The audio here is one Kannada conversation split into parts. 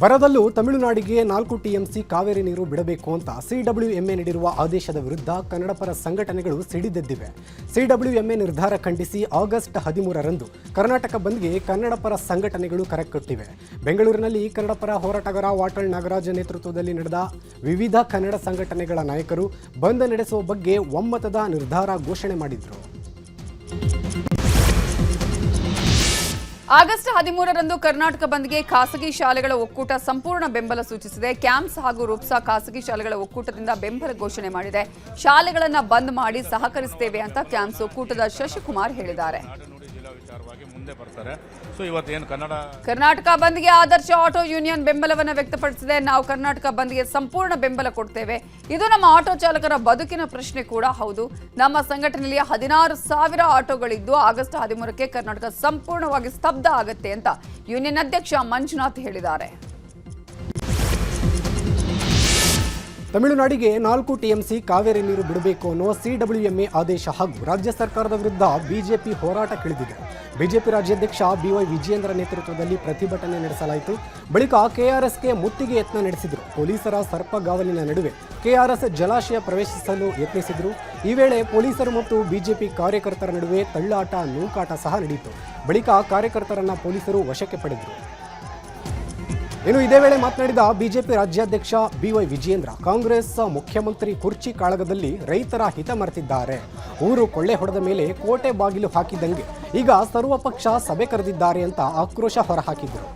ಬರದಲ್ಲೂ ತಮಿಳುನಾಡಿಗೆ 4 ಟಿಎಂಸಿ ಕಾವೇರಿ ನೀರು ಬಿಡಬೇಕು ಅಂತ ಸಿಡಬ್ಲ್ಯೂಎಂಎ ನೀಡಿರುವ ಆದೇಶದ ವಿರುದ್ಧ ಕನ್ನಡಪರ ಸಂಘಟನೆಗಳು ಸಿಡಿದೆದ್ದಿವೆ. ಸಿಡಬ್ಲ್ಯೂಎಂಎ ನಿರ್ಧಾರ ಖಂಡಿಸಿ ಆಗಸ್ಟ್ 13ರಂದು ಕರ್ನಾಟಕ ಬಂದ್ಗೆ ಕನ್ನಡಪರ ಸಂಘಟನೆಗಳು ಕರೆ ಕೊಟ್ಟಿವೆ. ಬೆಂಗಳೂರಿನಲ್ಲಿ ಕನ್ನಡಪರ ಹೋರಾಟಗಾರ ವಾಟಾಳ್ ನಾಗರಾಜ್ ನೇತೃತ್ವದಲ್ಲಿ ನಡೆದ ವಿವಿಧ ಕನ್ನಡ ಸಂಘಟನೆಗಳ ನಾಯಕರು ಬಂದ್ ನಡೆಸುವ ಬಗ್ಗೆ ಒಮ್ಮತದ ನಿರ್ಧಾರ ಘೋಷಣೆ ಮಾಡಿದರು. ಆಗಸ್ಟ್ 13ರಂದು ಕರ್ನಾಟಕ ಬಂದ್ಗೆ ಖಾಸಗಿ ಶಾಲೆಗಳ ಒಕ್ಕೂಟ ಸಂಪೂರ್ಣ ಬೆಂಬಲ ಸೂಚಿಸಿದೆ. ಕ್ಯಾಂಪ್ಸ್ ಹಾಗೂ ರೂಪ್ಸಾ ಖಾಸಗಿ ಶಾಲೆಗಳ ಒಕ್ಕೂಟದಿಂದ ಬೆಂಬಲ ಘೋಷಣೆ ಮಾಡಿದೆ. ಶಾಲೆಗಳನ್ನು ಬಂದ್ ಮಾಡಿ ಸಹಕರಿಸುತ್ತೇವೆ ಅಂತ ಕ್ಯಾಂಪ್ಸ್ ಒಕ್ಕೂಟದ ಶಶಿಕುಮಾರ್ ಹೇಳಿದ್ದಾರೆ. ಕರ್ನಾಟಕ ಬಂದ್ಗೆ ಆದರ್ಶ ಆಟೋ ಯೂನಿಯನ್ ಬೆಂಬಲವನ್ನು ವ್ಯಕ್ತಪಡಿಸಿದೆ. ನಾವು ಕರ್ನಾಟಕ ಬಂದ್ಗೆ ಸಂಪೂರ್ಣ ಬೆಂಬಲ ಕೊಡ್ತೇವೆ. ಇದು ನಮ್ಮ ಆಟೋ ಚಾಲಕರ ಬದುಕಿನ ಪ್ರಶ್ನೆ ಕೂಡ ಹೌದು. ನಮ್ಮ ಸಂಘಟನೆಯಲ್ಲಿ 16,000 ಆಟೋಗಳಿದ್ದು ಆಗಸ್ಟ್ 13ಕ್ಕೆ ಕರ್ನಾಟಕ ಸಂಪೂರ್ಣವಾಗಿ ಸ್ತಬ್ಧ ಆಗುತ್ತೆ ಅಂತ ಯೂನಿಯನ್ ಅಧ್ಯಕ್ಷ ಮಂಜುನಾಥ್ ಹೇಳಿದ್ದಾರೆ. ತಮಿಳುನಾಡಿಗೆ 4 ಟಿಎಂಸಿ ಕಾವೇರಿ ನೀರು ಬಿಡಬೇಕು ಅನ್ನೋ ಸಿಡಬ್ಲ್ಯೂಎಂಎ ಆದೇಶ ಹಾಗೂ ರಾಜ್ಯ ಸರ್ಕಾರದ ವಿರುದ್ಧ ಬಿಜೆಪಿ ಹೋರಾಟಕ್ಕಿಳಿದಿದೆ. ಬಿಜೆಪಿ ರಾಜ್ಯಾಧ್ಯಕ್ಷ ಬಿವೈ ವಿಜಯೇಂದ್ರ ನೇತೃತ್ವದಲ್ಲಿ ಪ್ರತಿಭಟನೆ ನಡೆಸಲಾಯಿತು. ಬಳಿಕ ಕೆಆರ್ಎಸ್ಗೆ ಮುತ್ತಿಗೆ ಯತ್ನ ನಡೆಸಿದರು. ಪೊಲೀಸರ ಸರ್ಪಗಾವಲಿನ ನಡುವೆ ಕೆಆರ್ಎಸ್ ಜಲಾಶಯ ಪ್ರವೇಶಿಸಲು ಯತ್ನಿಸಿದರು. ಈ ವೇಳೆ ಪೊಲೀಸರು ಮತ್ತು ಬಿಜೆಪಿ ಕಾರ್ಯಕರ್ತರ ನಡುವೆ ತಳ್ಳಾಟ ನೂಕಾಟ ಸಹ ನಡೆಯಿತು. ಬಳಿಕ ಕಾರ್ಯಕರ್ತರನ್ನ ಪೊಲೀಸರು ವಶಕ್ಕೆ ಪಡೆದರು. ಇನ್ನು ಇದೇ ವೇಳೆ ಮಾತನಾಡಿದ ಬಿಜೆಪಿ ರಾಜ್ಯಾಧ್ಯಕ್ಷ ಬಿವೈ ವಿಜಯೇಂದ್ರ, ಕಾಂಗ್ರೆಸ್ ಮುಖ್ಯಮಂತ್ರಿ ಕುರ್ಚಿ ಕಾಳಗದಲ್ಲಿ ರೈತರ ಹಿತ ಮರೆತಿದ್ದಾರೆ. ಊರು ಕೊಳ್ಳೆ ಹೊಡೆದ ಮೇಲೆ ಕೋಟೆ ಬಾಗಿಲು ಹಾಕಿದಂಗೆ ಈಗ ಸರ್ವಪಕ್ಷ ಸಭೆ ಕರೆದಿದ್ದಾರೆ ಅಂತ ಆಕ್ರೋಶ ಹೊರಹಾಕಿದರು.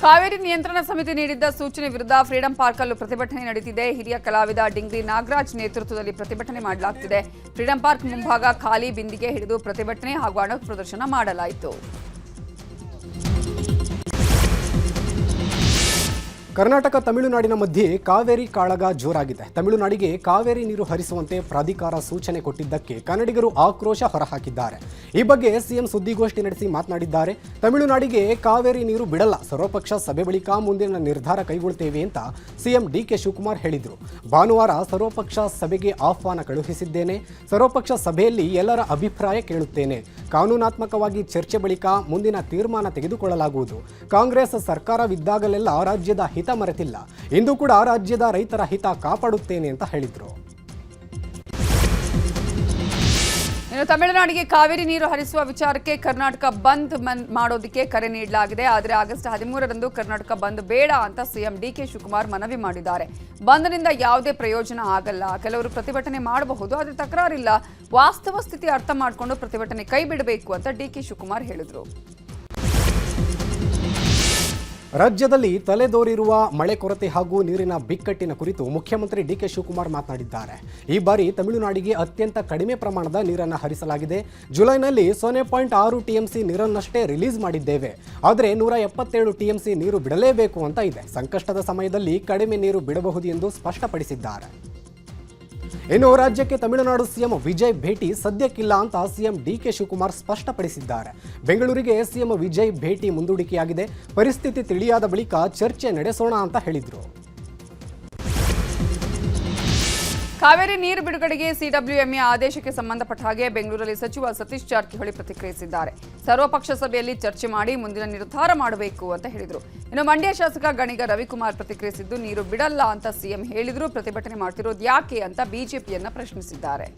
ಕಾವೇರಿ ನಿಯಂತ್ರಣ ಸಮಿತಿ ನೀಡಿದ್ದ ಸೂಚನೆ ವಿರುದ್ಧ ಫ್ರೀಡಂ ಪಾರ್ಕ್ ಅಲ್ಲೂ ಪ್ರತಿಭಟನೆ ನಡೆದಿದೆ. ಹಿರಿಯ ಕಲಾವಿದ ಡಿಂಗ್ರಿ ನಾಗರಾಜ್ ನೇತೃತ್ವದಲ್ಲಿ ಪ್ರತಿಭಟನೆ ಮಾಡಲಾಗುತ್ತಿದೆ. ಫ್ರೀಡಂ ಪಾರ್ಕ್ ಮುಂಭಾಗ ಖಾಲಿ ಬಿಂದಿಗೆ ಹಿಡಿದು ಪ್ರತಿಭಟನೆ ಹಾಗೂ ಅಣಕು ಪ್ರದರ್ಶನ ಮಾಡಲಾಯಿತು. ಕರ್ನಾಟಕ ತಮಿಳುನಾಡಿನ ಮಧ್ಯೆ ಕಾವೇರಿ ಕಾಳಗ ಜೋರಾಗಿದೆ. ತಮಿಳುನಾಡಿಗೆ ಕಾವೇರಿ ನೀರು ಹರಿಸುವಂತೆ ಪ್ರಾಧಿಕಾರ ಸೂಚನೆ ಕೊಟ್ಟಿದ್ದಕ್ಕೆ ಕನ್ನಡಿಗರು ಆಕ್ರೋಶ ಹೊರಹಾಕಿದ್ದಾರೆ. ಈ ಬಗ್ಗೆ ಸಿಎಂ ಸುದ್ದಿಗೋಷ್ಠಿ ನಡೆಸಿ ಮಾತನಾಡಿದ್ದಾರೆ. ತಮಿಳುನಾಡಿಗೆ ಕಾವೇರಿ ನೀರು ಬಿಡಲ್ಲ, ಸರ್ವಪಕ್ಷ ಸಭೆ ಬಳಿಕ ಮುಂದಿನ ನಿರ್ಧಾರ ಕೈಗೊಳ್ಳುತ್ತೇವೆ ಅಂತ ಸಿಎಂ ಡಿಕೆ ಶಿವಕುಮಾರ್ ಹೇಳಿದರು. ಭಾನುವಾರ ಸರ್ವಪಕ್ಷ ಸಭೆಗೆ ಆಹ್ವಾನ ಕಳುಹಿಸಿದ್ದೇನೆ. ಸರ್ವಪಕ್ಷ ಸಭೆಯಲ್ಲಿ ಎಲ್ಲರ ಅಭಿಪ್ರಾಯ ಕೇಳುತ್ತೇನೆ. ಕಾನೂನಾತ್ಮಕವಾಗಿ ಚರ್ಚೆ ಬಳಿಕ ಮುಂದಿನ ತೀರ್ಮಾನ ತೆಗೆದುಕೊಳ್ಳಲಾಗುವುದು. ಕಾಂಗ್ರೆಸ್ ಸರ್ಕಾರವಿದ್ದಾಗಲೆಲ್ಲ ರಾಜ್ಯದ ಹಿತ ಮರೆತಿಲ್ಲ. ಇಂದು ಕೂಡ ರಾಜ್ಯದ ರೈತರ ಹಿತ ಕಾಪಾಡುತ್ತೇನೆ ಅಂತ ಹೇಳಿದರು. ಇನ್ನು ತಮಿಳುನಾಡಿಗೆ ಕಾವೇರಿ ನೀರು ಹರಿಸುವ ವಿಚಾರಕ್ಕೆ ಕರ್ನಾಟಕ ಬಂದ್ ಮಾಡೋದಕ್ಕೆ ಕರೆ ನೀಡಲಾಗಿದೆ. ಆದರೆ ಆಗಸ್ಟ್ 13ರಂದು ಕರ್ನಾಟಕ ಬಂದ್ ಬೇಡ ಅಂತ ಸಿಎಂ ಡಿಕೆ ಶಿವಕುಮಾರ್ ಮನವಿ ಮಾಡಿದ್ದಾರೆ. ಬಂದ್ನಿಂದ ಯಾವುದೇ ಪ್ರಯೋಜನ ಆಗಲ್ಲ. ಕೆಲವರು ಪ್ರತಿಭಟನೆ ಮಾಡಬಹುದು, ಆದರೆ ತಕರಾರಿಲ್ಲ. ವಾಸ್ತವ ಸ್ಥಿತಿ ಅರ್ಥ ಮಾಡಿಕೊಂಡು ಪ್ರತಿಭಟನೆ ಕೈ ಬಿಡಬೇಕು ಅಂತ ಡಿಕೆ ಶಿವಕುಮಾರ್ ಹೇಳಿದರು. ರಾಜ್ಯದಲ್ಲಿ ತಲೆದೋರಿರುವ ಮಳೆ ಕೊರತೆ ಹಾಗೂ ನೀರಿನ ಬಿಕ್ಕಟ್ಟಿನ ಕುರಿತು ಮುಖ್ಯಮಂತ್ರಿ ಡಿಕೆ ಶಿವಕುಮಾರ್ ಮಾತನಾಡಿದ್ದಾರೆ. ಈ ಬಾರಿ ತಮಿಳುನಾಡಿಗೆ ಅತ್ಯಂತ ಕಡಿಮೆ ಪ್ರಮಾಣದ ನೀರನ್ನು ಹರಿಸಲಾಗಿದೆ. ಜುಲೈನಲ್ಲಿ 0.6 ಟಿಎಂಸಿ ನೀರನ್ನಷ್ಟೇ ರಿಲೀಸ್ ಮಾಡಿದ್ದೇವೆ. ಆದರೆ 177 ಟಿಎಂಸಿ ನೀರು ಬಿಡಲೇಬೇಕು ಅಂತ ಇದೆ. ಸಂಕಷ್ಟದ ಸಮಯದಲ್ಲಿ ಕಡಿಮೆ ನೀರು ಬಿಡಬಹುದು ಎಂದು ಸ್ಪಷ್ಟಪಡಿಸಿದ್ದಾರೆ. ಇನ್ನು ರಾಜ್ಯಕ್ಕೆ ತಮಿಳುನಾಡು ಸಿಎಂ ವಿಜಯ್ ಭೇಟಿ ಸದ್ಯಕ್ಕಿಲ್ಲ ಅಂತ ಸಿಎಂ ಡಿಕೆ ಶಿವಕುಮಾರ್ ಸ್ಪಷ್ಟಪಡಿಸಿದ್ದಾರೆ. ಬೆಂಗಳೂರಿಗೆ ಸಿಎಂ ವಿಜಯ್ ಭೇಟಿ ಮುಂದೂಡಿಕೆಯಾಗಿದೆ. ಪರಿಸ್ಥಿತಿ ತಿಳಿಯಾದ ಬಳಿಕ ಚರ್ಚೆ ನಡೆಸೋಣ ಅಂತ ಹೇಳಿದರು. ಕಾವೇರಿ ನೀರು ಬಿಡುಗಡೆಗೆ ಸಿಡಬ್ಲ್ಯೂಎಂಎ ಆದೇಶಕ್ಕೆ ಸಂಬಂಧಪಟ್ಟ ಹಾಗೆ ಬೆಂಗಳೂರಲ್ಲಿ ಸಚಿವ ಸತೀಶ್ ಜಾರಕಿಹೊಳಿ ಪ್ರತಿಕ್ರಿಯಿಸಿದ್ದಾರೆ. ಸರ್ವಪಕ್ಷ ಸಭೆಯಲ್ಲಿ ಚರ್ಚೆ ಮಾಡಿ ಮುಂದಿನ ನಿರ್ಧಾರ ಮಾಡಬೇಕು ಅಂತ ಹೇಳಿದರು. ಇನ್ನು ಮಂಡ್ಯ ಶಾಸಕ ಗಣಿಗ ರವಿಕುಮಾರ್ ಪ್ರತಿಕ್ರಿಯಿಸಿದ್ದು, ನೀರು ಬಿಡಲ್ಲ ಅಂತ ಸಿಎಂ ಹೇಳಿದ್ರು, ಪ್ರತಿಭಟನೆ ಮಾಡ್ತಿರೋದು ಯಾಕೆ ಅಂತ ಬಿಜೆಪಿಯನ್ನ ಪ್ರಶ್ನಿಸಿದ್ದಾರೆ.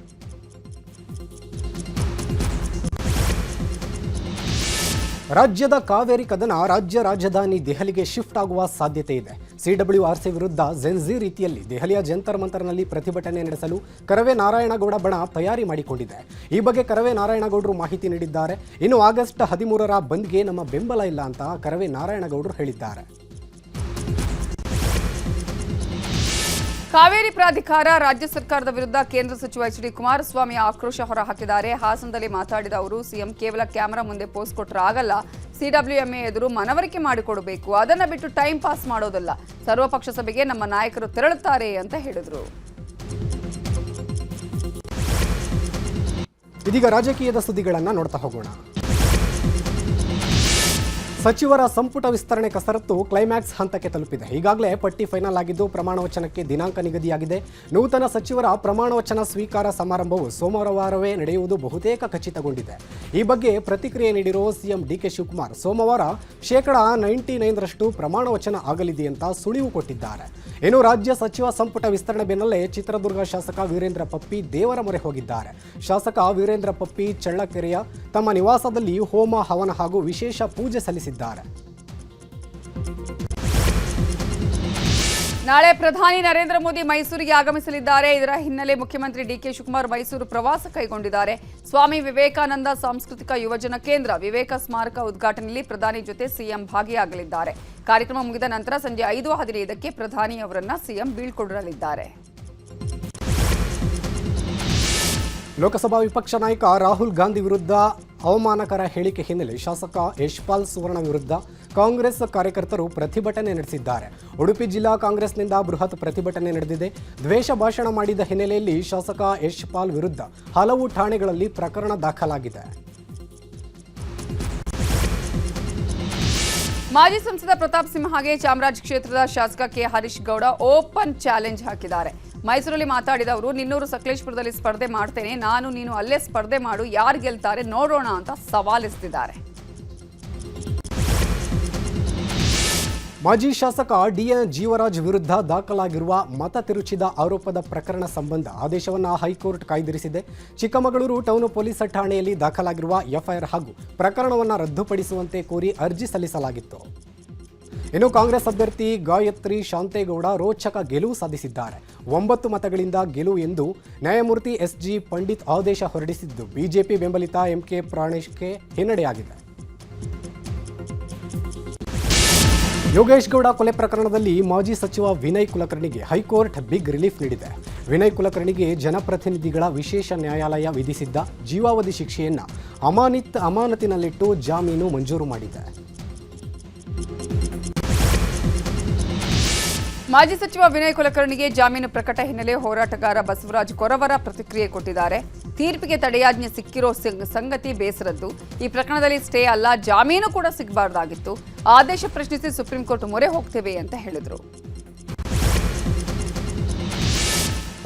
ರಾಜ್ಯದ ಕಾವೇರಿ ಕದನ ರಾಜ್ಯ ರಾಜಧಾನಿ ದೆಹಲಿಗೆ ಶಿಫ್ಟ್ ಆಗುವ ಸಾಧ್ಯತೆ ಇದೆ. ಸಿಡಬ್ಲ್ಯೂಆರ್ಸಿ ವಿರುದ್ಧ ಜೆನ್ಜಿ ರೀತಿಯಲ್ಲಿ ದೆಹಲಿಯ ಜಂತರ್ ಮಂತರ್ನಲ್ಲಿ ಪ್ರತಿಭಟನೆ ನಡೆಸಲು ಕರವೇ ನಾರಾಯಣಗೌಡ ಬಣ ತಯಾರಿ ಮಾಡಿಕೊಂಡಿದೆ. ಈ ಬಗ್ಗೆ ಕರವೇ ನಾರಾಯಣಗೌಡರು ಮಾಹಿತಿ ನೀಡಿದ್ದಾರೆ. ಇನ್ನು ಆಗಸ್ಟ್ 13ರ ಬಂದ್ಗೆ ನಮ್ಮ ಬೆಂಬಲ ಇಲ್ಲ ಅಂತ ಕರವೇ ನಾರಾಯಣಗೌಡರು ಹೇಳಿದ್ದಾರೆ. ಕಾವೇರಿ ಪ್ರಾಧಿಕಾರ ರಾಜ್ಯ ಸರ್ಕಾರದ ವಿರುದ್ಧ ಕೇಂದ್ರ ಸಚಿವ ಎಚ್ ಡಿ ಕುಮಾರಸ್ವಾಮಿ ಆಕ್ರೋಶ ಹೊರಹಾಕಿದ್ದಾರೆ. ಹಾಸನದಲ್ಲಿ ಮಾತಾಡಿದ ಅವರು, ಸಿಎಂ ಕೇವಲ ಕ್ಯಾಮೆರಾ ಮುಂದೆ ಪೋಸ್ಟ್ ಕೊಟ್ಟರೆ ಆಗಲ್ಲ, ಸಿಡಬ್ಲ್ಯೂಎಂಎ ಎದುರು ಮನವರಿಕೆ ಮಾಡಿಕೊಡಬೇಕು, ಅದನ್ನ ಬಿಟ್ಟು ಟೈಮ್ ಪಾಸ್ ಮಾಡೋದಲ್ಲ. ಸರ್ವಪಕ್ಷ ಸಭೆಗೆ ನಮ್ಮ ನಾಯಕರು ತೆರಳುತ್ತಾರೆ ಅಂತ ಹೇಳಿದರು. ಇದೀಗ ರಾಜಕೀಯದ ಸುದ್ದಿಗಳನ್ನು ನೋಡ್ತಾ ಹೋಗೋಣ. ಸಚಿವರ ಸಂಪುಟ ವಿಸ್ತರಣೆ ಕಸರತ್ತು ಕ್ಲೈಮ್ಯಾಕ್ಸ್ ಹಂತಕ್ಕೆ ತಲುಪಿದೆ. ಈಗಾಗಲೇ ಪಟ್ಟಿ ಫೈನಲ್ ಆಗಿದ್ದು ಪ್ರಮಾಣ ವಚನಕ್ಕೆ ದಿನಾಂಕ ನಿಗದಿಯಾಗಿದೆ. ನೂತನ ಸಚಿವರ ಪ್ರಮಾಣ ವಚನ ಸ್ವೀಕಾರ ಸಮಾರಂಭವು ಸೋಮವಾರವೇ ನಡೆಯುವುದು ಬಹುತೇಕ ಖಚಿತಗೊಂಡಿದೆ. ಈ ಬಗ್ಗೆ ಪ್ರತಿಕ್ರಿಯೆ ನೀಡಿರುವ ಸಿಎಂ ಡಿಕೆ ಶಿವಕುಮಾರ್ ಸೋಮವಾರ 99% ಪ್ರಮಾಣ ವಚನ ಆಗಲಿದೆ ಅಂತ ಸುಳಿವು ಕೊಟ್ಟಿದ್ದಾರೆ. ಇನ್ನು ರಾಜ್ಯ ಸಚಿವ ಸಂಪುಟ ವಿಸ್ತರಣೆ ಬೆನ್ನಲ್ಲೇ ಚಿತ್ರದುರ್ಗ ಶಾಸಕ ವೀರೇಂದ್ರ ಪಪ್ಪಿ ದೇವರ ಮೊರೆ ಹೋಗಿದ್ದಾರೆ. ಶಾಸಕ ವೀರೇಂದ್ರ ಪಪ್ಪಿ ಚಳ್ಳಕೆರೆಯ ತಮ್ಮ ನಿವಾಸದಲ್ಲಿ ಹೋಮ ಹವನ ಹಾಗೂ ವಿಶೇಷ ಪೂಜೆ ಸಲ್ಲಿಸಿದ್ದಾರೆ. ನಾಳೆ ಪ್ರಧಾನಿ ನರೇಂದ್ರ ಮೋದಿ ಮೈಸೂರಿಗೆ ಆಗಮಿಸಲಿದ್ದಾರೆ. ಇದರ ಹಿನ್ನೆಲೆ ಮುಖ್ಯಮಂತ್ರಿ ಡಿಕೆ ಶಿವಕುಮಾರ್ ಮೈಸೂರು ಪ್ರವಾಸ ಕೈಗೊಂಡಿದ್ದಾರೆ. ಸ್ವಾಮಿ ವಿವೇಕಾನಂದ ಸಾಂಸ್ಕೃತಿಕ ಯುವಜನ ಕೇಂದ್ರ ವಿವೇಕ ಸ್ಮಾರಕ ಉದ್ಘಾಟನೆಯಲ್ಲಿ ಪ್ರಧಾನಿ ಜೊತೆ ಸಿಎಂ ಭಾಗಿಯಾಗಲಿದ್ದಾರೆ. ಕಾರ್ಯಕ್ರಮ ಮುಗಿದ ನಂತರ ಸಂಜೆ 5:15ಕ್ಕೆ ಪ್ರಧಾನಿ ಅವರನ್ನ ಸಿಎಂ ಬೀಳ್ಕೊಡಲಿದ್ದಾರೆ. ಲೋಕಸಭಾ ವಿಪಕ್ಷ ನಾಯಕ ರಾಹುಲ್ ಗಾಂಧಿ ವಿರುದ್ಧ ಅವಮಾನಕರ ಹೇಳಿಕೆ ಹಿನ್ನೆಲೆ ಶಾಸಕ ಯಶ್ಪಾಲ್ ಸುವರ್ಣ ವಿರುದ್ಧ ಕಾಂಗ್ರೆಸ್ ಕಾರ್ಯಕರ್ತರು ಪ್ರತಿಭಟನೆ ನಡೆಸಿದ್ದಾರೆ. ಉಡುಪಿ ಜಿಲ್ಲಾ ಕಾಂಗ್ರೆಸ್ನಿಂದ ಬೃಹತ್ ಪ್ರತಿಭಟನೆ ನಡೆದಿದೆ. ದ್ವೇಷ ಭಾಷಣ ಮಾಡಿದ ಹಿನ್ನೆಲೆಯಲ್ಲಿ ಶಾಸಕ ಯಶ್ಪಾಲ್ ವಿರುದ್ಧ ಹಲವು ಠಾಣೆಗಳಲ್ಲಿ ಪ್ರಕರಣ ದಾಖಲಾಗಿದೆ. ಮಾಜಿ ಸಂಸದ ಪ್ರತಾಪ್ ಸಿಂಹಗೆ ಚಾಮರಾಜ ಕ್ಷೇತ್ರದ ಶಾಸಕ K Harish Gowda open challenge ಹಾಕಿದ್ದಾರೆ. ಮೈಸೂರಲ್ಲಿ ಮಾತಾಡಿದ ಅವರು, ನಿನ್ನೂರು ಸಕಲೇಶಪುರದಲ್ಲಿ ಸ್ಪರ್ಧೆ ಮಾಡ್ತೇನೆ, ನಾನು ನೀನು ಅಲ್ಲೇ ಸ್ಪರ್ಧೆ ಮಾಡು, ಯಾರು ಗೆಲ್ತಾರೆ ನೋಡೋಣ ಅಂತ ಸವಾಲಿಸಿದ್ದಾರೆ. ಮಾಜಿ ಶಾಸಕ ಡಿಎನ್ ಜೀವರಾಜ್ ವಿರುದ್ಧ ದಾಖಲಾಗಿರುವ ಮತ ತಿರುಚಿದ ಆರೋಪದ ಪ್ರಕರಣ ಸಂಬಂಧ ಆದೇಶವನ್ನು ಹೈಕೋರ್ಟ್ ಕಾಯ್ದಿರಿಸಿದೆ. ಚಿಕ್ಕಮಗಳೂರು ಟೌನ್ ಪೊಲೀಸ್ ಠಾಣೆಯಲ್ಲಿ ದಾಖಲಾಗಿರುವ ಎಫ್ಐಆರ್ ಹಾಗೂ ಪ್ರಕರಣವನ್ನು ರದ್ದುಪಡಿಸುವಂತೆ ಕೋರಿ ಅರ್ಜಿ ಸಲ್ಲಿಸಲಾಗಿತ್ತು. ಇನ್ನು ಕಾಂಗ್ರೆಸ್ ಅಭ್ಯರ್ಥಿ ಗಾಯತ್ರಿ ಶಾಂತೇಗೌಡ ರೋಚಕ ಗೆಲುವು ಸಾಧಿಸಿದ್ದಾರೆ. 9 ಮತಗಳಿಂದ ಗೆಲುವು ಎಂದು ನ್ಯಾಯಮೂರ್ತಿ ಎಸ್ಜಿ ಪಂಡಿತ್ ಆದೇಶ ಹೊರಡಿಸಿದ್ದು ಬಿಜೆಪಿ ಬೆಂಬಲಿತ ಎಂಕೆ ಪ್ರಾಣೇಶ್ಗೆ ಹಿನ್ನಡೆಯಾಗಿದೆ. ಯೋಗೇಶ್ ಗೌಡ ಕೊಲೆ ಪ್ರಕರಣದಲ್ಲಿ ಮಾಜಿ ಸಚಿವ ವಿನಯ್ ಕುಲಕರ್ಣಿಗೆ ಹೈಕೋರ್ಟ್ ಬಿಗ್ ರಿಲೀಫ್ ನೀಡಿದೆ. ವಿನಯ್ ಕುಲಕರ್ಣಿಗೆ ಜನಪ್ರತಿನಿಧಿಗಳ ವಿಶೇಷ ನ್ಯಾಯಾಲಯ ವಿಧಿಸಿದ್ದ ಜೀವಾವಧಿ ಶಿಕ್ಷೆಯನ್ನು ಅಮಾನತಿನಲ್ಲಿಟ್ಟು ಜಾಮೀನು ಮಂಜೂರು ಮಾಡಿದೆ. ಮಾಜಿ ಸಚಿವ ವಿನಯ್ ಕುಲಕರ್ಣಿಗೆ ಜಾಮೀನು ಪ್ರಕಟ ಹಿನ್ನೆಲೆ ಹೋರಾಟಗಾರ ಬಸವರಾಜ್ ಕೊರವರ ಪ್ರತಿಕ್ರಿಯೆ ಕೊಟ್ಟಿದ್ದಾರೆ. ತೀರ್ಪಿಗೆ ತಡೆಯಾಜ್ಞೆ ಸಿಕ್ಕಿರೋ ಸಂಗತಿ ಬೇಸರದ್ದು. ಈ ಪ್ರಕರಣದಲ್ಲಿ ಸ್ಟೇ ಅಲ್ಲ, ಜಾಮೀನು ಕೂಡ ಸಿಗಬಾರ್ದಾಗಿತ್ತು. ಆದೇಶ ಪ್ರಶ್ನಿಸಿ ಸುಪ್ರೀಂ ಕೋರ್ಟ್ ಮೊರೆ ಹೋಗ್ತೇವೆ ಅಂತ ಹೇಳಿದರು.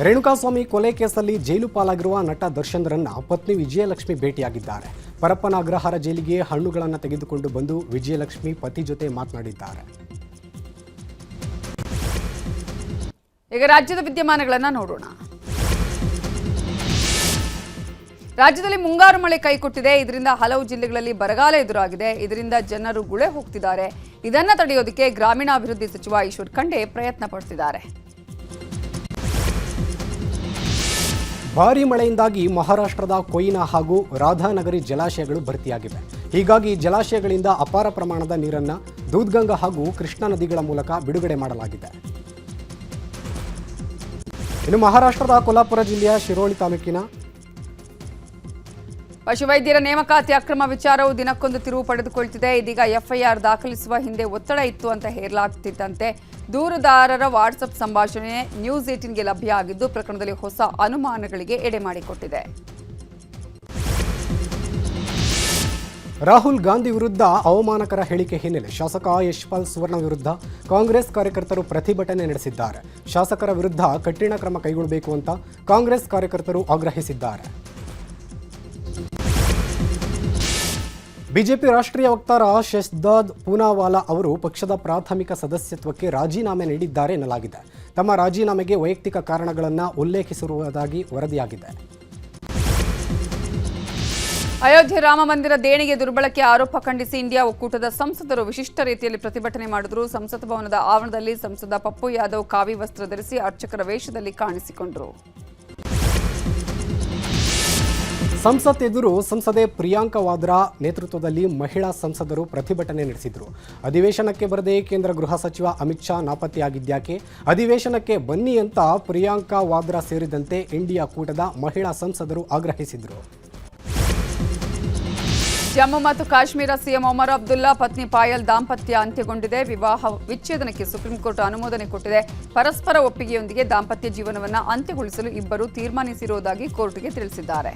ರೇಣುಕಾಸ್ವಾಮಿ ಕೊಲೆ ಕೇಸಲ್ಲಿ ಜೈಲು ಪಾಲಾಗಿರುವ ನಟ ದರ್ಶನ್ರನ್ನ ಪತ್ನಿ ವಿಜಯಲಕ್ಷ್ಮಿ ಭೇಟಿಯಾಗಿದ್ದಾರೆ. ಪರಪ್ಪನ ಅಗ್ರಹಾರ ಜೈಲಿಗೆ ಹಣ್ಣುಗಳನ್ನು ತೆಗೆದುಕೊಂಡು ಬಂದು ವಿಜಯಲಕ್ಷ್ಮಿ ಪತಿ ಜೊತೆ ಮಾತನಾಡಿದ್ದಾರೆ. ಈಗ ರಾಜ್ಯದ ವಿದ್ಯಮಾನಗಳನ್ನು ನೋಡೋಣ. ರಾಜ್ಯದಲ್ಲಿ ಮುಂಗಾರು ಮಳೆ ಕೈಕೊಟ್ಟಿದೆ. ಇದರಿಂದ ಹಲವು ಜಿಲ್ಲೆಗಳಲ್ಲಿ ಬರಗಾಲ ಎದುರಾಗಿದೆ. ಇದರಿಂದ ಜನರು ಗುಳೆ ಹೋಗ್ತಿದ್ದಾರೆ. ಇದನ್ನ ತಡೆಯೋದಕ್ಕೆ ಗ್ರಾಮೀಣಾಭಿವೃದ್ಧಿ ಸಚಿವ ಈಶ್ವರ್ ಖಂಡ್ರೆ ಪ್ರಯತ್ನ ಪಡ್ತಿದ್ದಾರೆ. ಭಾರೀ ಮಳೆಯಿಂದಾಗಿ ಮಹಾರಾಷ್ಟ್ರದ ಕೊಯ್ನಾ ಹಾಗೂ ರಾಧಾನಗರಿ ಜಲಾಶಯಗಳು ಭರ್ತಿಯಾಗಿವೆ. ಹೀಗಾಗಿ ಜಲಾಶಯಗಳಿಂದ ಅಪಾರ ಪ್ರಮಾಣದ ನೀರನ್ನು ದೂದ್ಗಂಗಾ ಹಾಗೂ ಕೃಷ್ಣಾ ನದಿಗಳ ಮೂಲಕ ಬಿಡುಗಡೆ ಮಾಡಲಾಗಿದೆ. ಇನ್ನು ಮಹಾರಾಷ್ಟ್ರದ ಕೊಲ್ಹಾಪುರ ಜಿಲ್ಲೆಯ ಶಿರೋಳಿ ತಾಲೂಕಿನ ಪಶುವೈದ್ಯರ ನೇಮಕಾತಿ ಅಕ್ರಮ ವಿಚಾರವು ದಿನಕ್ಕೊಂದು ತಿರುವು ಪಡೆದುಕೊಳ್ತಿದೆ. ಇದೀಗ ಎಫ್ಐಆರ್ ದಾಖಲಿಸುವ ಹಿಂದೆ ಒತ್ತಡ ಇತ್ತು ಅಂತ ಹೇಳಲಾಗ್ತಿದ್ದಂತೆ ದೂರುದಾರರ ವಾಟ್ಸಪ್ ಸಂಭಾಷಣೆ ನ್ಯೂಸ್ 18ಗೆ ಲಭ್ಯ ಆಗಿದ್ದು ಪ್ರಕರಣದಲ್ಲಿ ಹೊಸ ಅನುಮಾನಗಳಿಗೆ ಎಡೆ ಮಾಡಿಕೊಟ್ಟಿದೆ. ರಾಹುಲ್ ಗಾಂಧಿ ವಿರುದ್ಧ ಅವಮಾನಕರ ಹೇಳಿಕೆ ಹಿನ್ನೆಲೆ ಶಾಸಕ ಯಶ್ಪಾಲ್ ಸುವರ್ಣ ವಿರುದ್ಧ ಕಾಂಗ್ರೆಸ್ ಕಾರ್ಯಕರ್ತರು ಪ್ರತಿಭಟನೆ ನಡೆಸಿದ್ದಾರೆ. ಶಾಸಕರ ವಿರುದ್ಧ ಕಠಿಣ ಕ್ರಮ ಕೈಗೊಳ್ಳಬೇಕು ಅಂತ ಕಾಂಗ್ರೆಸ್ ಕಾರ್ಯಕರ್ತರು ಆಗ್ರಹಿಸಿದ್ದಾರೆ. ಬಿಜೆಪಿ ರಾಷ್ಟ್ರೀಯ ವಕ್ತಾರ ಶಹಜಾದ್ ಪೂನಾವಾಲಾ ಅವರು ಪಕ್ಷದ ಪ್ರಾಥಮಿಕ ಸದಸ್ಯತ್ವಕ್ಕೆ ರಾಜೀನಾಮೆ ನೀಡಿದ್ದಾರೆ ಎನ್ನಲಾಗಿದೆ. ತಮ್ಮ ರಾಜೀನಾಮೆಗೆ ವೈಯಕ್ತಿಕ ಕಾರಣಗಳನ್ನು ಉಲ್ಲೇಖಿಸಿರುವುದಾಗಿ ವರದಿಯಾಗಿದೆ. ಅಯೋಧ್ಯೆ ರಾಮ ಮಂದಿರ ದೇಣಿಗೆ ದುರ್ಬಳಕೆ ಆರೋಪ ಖಂಡಿಸಿ ಇಂಡಿಯಾ ಒಕ್ಕೂಟದ ಸಂಸದರು ವಿಶಿಷ್ಟ ರೀತಿಯಲ್ಲಿ ಪ್ರತಿಭಟನೆ ಮಾಡಿದರು. ಸಂಸತ್ ಭವನದ ಆವರಣದಲ್ಲಿ ಸಂಸದ ಪಪ್ಪು ಯಾದವ್ ಕಾವಿ ವಸ್ತ್ರ ಧರಿಸಿ ಅರ್ಚಕರ ವೇಷದಲ್ಲಿ ಕಾಣಿಸಿಕೊಂಡರು. ಸಂಸತ್ ಎದುರು ಸಂಸದೆ ಪ್ರಿಯಾಂಕಾ ವಾದ್ರಾ ನೇತೃತ್ವದಲ್ಲಿ ಮಹಿಳಾ ಸಂಸದರು ಪ್ರತಿಭಟನೆ ನಡೆಸಿದರು. ಅಧಿವೇಶನಕ್ಕೆ ಬರದೆ ಕೇಂದ್ರ ಗೃಹ ಸಚಿವ ಅಮಿತ್ ಶಾ ನಾಪತ್ತೆಯಾಗಿದ್ಯಾಕೆ, ಅಧಿವೇಶನಕ್ಕೆ ಬನ್ನಿ ಅಂತ ಪ್ರಿಯಾಂಕಾ ವಾದ್ರಾ ಸೇರಿದಂತೆ ಇಂಡಿಯಾ ಕೂಟದ ಮಹಿಳಾ ಸಂಸದರು ಆಗ್ರಹಿಸಿದರು. ಜಮ್ಮು ಮತ್ತು ಕಾಶ್ಮೀರ ಸಿಎಂ ಒಮರ್ ಅಬ್ದುಲ್ಲಾ ಪತ್ನಿ ಪಾಯಲ್ ದಾಂಪತ್ಯ ಅಂತ್ಯಗೊಂಡಿದೆ. ವಿವಾಹ ವಿಚ್ಛೇದನಕ್ಕೆ ಸುಪ್ರೀಂ ಕೋರ್ಟ್ ಅನುಮೋದನೆ ಕೊಟ್ಟಿದೆ. ಪರಸ್ಪರ ಒಪ್ಪಿಗೆಯೊಂದಿಗೆ ದಾಂಪತ್ಯ ಜೀವನವನ್ನು ಅಂತ್ಯಗೊಳಿಸಲು ಇಬ್ಬರು ತೀರ್ಮಾನಿಸಿರುವುದಾಗಿ ಕೋರ್ಟ್ಗೆ ತಿಳಿಸಿದ್ದಾರೆ.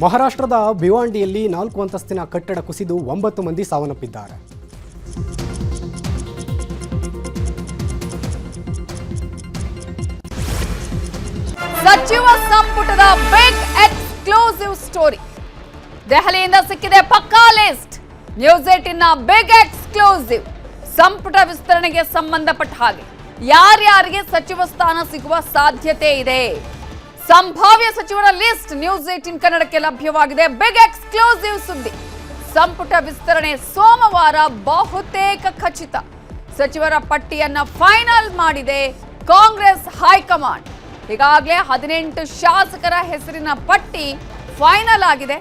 ಮಹಾರಾಷ್ಟ್ರದ ಭಿವಾಂಡಿಯಲ್ಲಿ 4 ಅಂತಸ್ತಿನ ಕಟ್ಟಡ ಕುಸಿದು 9 ಮಂದಿ ಸಾವನ್ನಪ್ಪಿದ್ದಾರೆ. ಸಚಿವ ಸಂಪುಟದ ಬಿಗ್ ಎಕ್ಸ್ಕ್ಲೂಸಿವ್ ಸ್ಟೋರಿ. ದೆಹಲಿಯಿಂದ ಸಿಕ್ಕಿದೆ ಪಕ್ಕಾ ಲಿಸ್ಟ್. ನ್ಯೂಸ್ 18ನ ಬಿಗ್ ಎಕ್ಸ್ಕ್ಲೂಸಿವ್. ಸಂಪುಟ ವಿಸ್ತರಣೆಗೆ ಸಂಬಂಧಪಟ್ಟ ಹಾಗೆ ಯಾರ್ಯಾರಿಗೆ ಸಚಿವ ಸ್ಥಾನ ಸಿಗುವ ಸಾಧ್ಯತೆ ಇದೆ, ಸಂಭಾವ್ಯ ಸಚಿವರ ಲಿಸ್ಟ್ ನ್ಯೂಸ್ 18 ಕನ್ನಡಕ್ಕೆ ಲಭ್ಯವಾಗಿದೆ. ಬಿಗ್ ಎಕ್ಸ್ಕ್ಲೂಸಿವ್ ಸುದ್ದಿ. ಸಂಪುಟ ವಿಸ್ತರಣೆ ಸೋಮವಾರ ಬಹುತೇಕ ಖಚಿತ. ಸಚಿವರ ಪಟ್ಟಿಯನ್ನ ಫೈನಲ್ ಮಾಡಿದೆ ಕಾಂಗ್ರೆಸ್ ಹೈಕಮಾಂಡ್. ಈಗಾಗಲೇ 18 ಶಾಸಕರ ಹೆಸರಿನ ಪಟ್ಟಿ ಫೈನಲ್ ಆಗಿದೆ.